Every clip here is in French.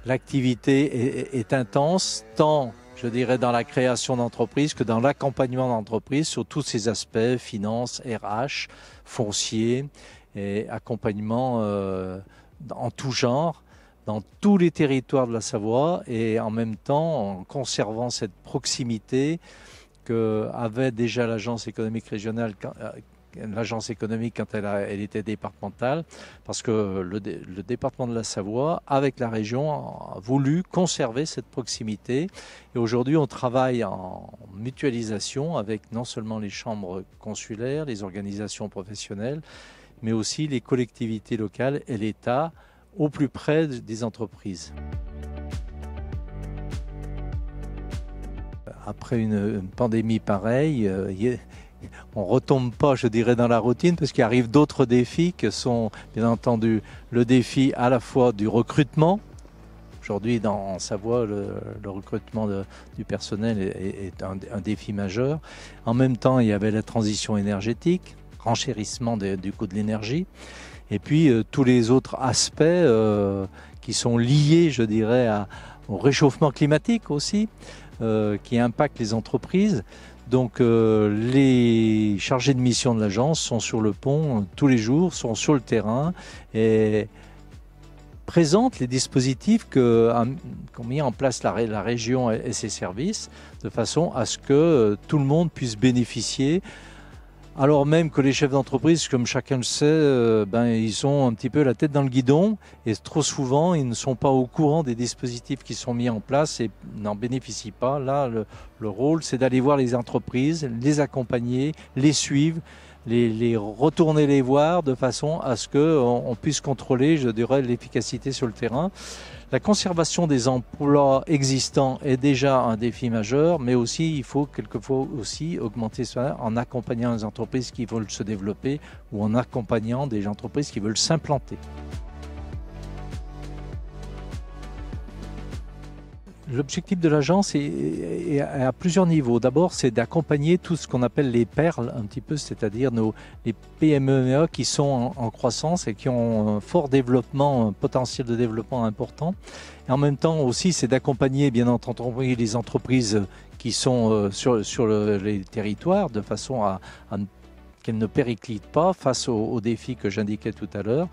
l'activité est intense, tant, je dirais, dans la création d'entreprises que dans l'accompagnement d'entreprises sur tous ces aspects, finances, RH, foncier et accompagnement en tout genre, dans tous les territoires de la Savoie et en même temps en conservant cette proximité qu'avait déjà l'agence économique régionale, l'agence économique quand elle était départementale, parce que le département de la Savoie, avec la région, a voulu conserver cette proximité. Et aujourd'hui, on travaille en mutualisation avec non seulement les chambres consulaires, les organisations professionnelles, mais aussi les collectivités locales et l'État au plus près des entreprises. Après une pandémie pareille, on ne retombe pas, je dirais, dans la routine parce qu'il arrive d'autres défis que sont, bien entendu, le défi à la fois du recrutement. Aujourd'hui, en Savoie, le recrutement du personnel est un défi majeur. En même temps, il y avait la transition énergétique, renchérissement du coût de l'énergie. Et puis, tous les autres aspects qui sont liés, je dirais, au réchauffement climatique aussi, qui impactent les entreprises. Donc les chargés de mission de l'agence sont sur le pont tous les jours, sont sur le terrain et présentent les dispositifs qu'ont mis en place la région et ses services de façon à ce que tout le monde puisse bénéficier. Alors même que les chefs d'entreprise, comme chacun le sait, ils ont un petit peu la tête dans le guidon et trop souvent, ils ne sont pas au courant des dispositifs qui sont mis en place et n'en bénéficient pas. Là, le rôle, c'est d'aller voir les entreprises, les accompagner, les suivre, les retourner les voir de façon à ce qu'on puisse contrôler, je dirais, l'efficacité sur le terrain. La conservation des emplois existants est déjà un défi majeur, mais aussi il faut quelquefois aussi augmenter ça en accompagnant les entreprises qui veulent se développer ou en accompagnant des entreprises qui veulent s'implanter. L'objectif de l'agence est à plusieurs niveaux. D'abord, c'est d'accompagner tout ce qu'on appelle les perles, un petit peu, c'est-à-dire les PME qui sont en croissance et qui ont un fort développement, un potentiel de développement important. Et en même temps aussi, c'est d'accompagner bien entendu les entreprises qui sont sur les territoires de façon à qu'elles ne périclitent pas face aux défis que j'indiquais tout à l'heure.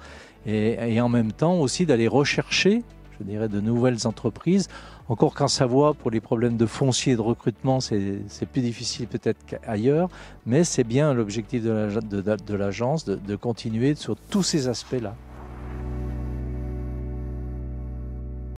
Et en même temps aussi d'aller rechercher, je dirais, de nouvelles entreprises. Encore qu'en Savoie, pour les problèmes de foncier et de recrutement, c'est plus difficile peut-être qu'ailleurs, mais c'est bien l'objectif de l'agence de continuer sur tous ces aspects-là.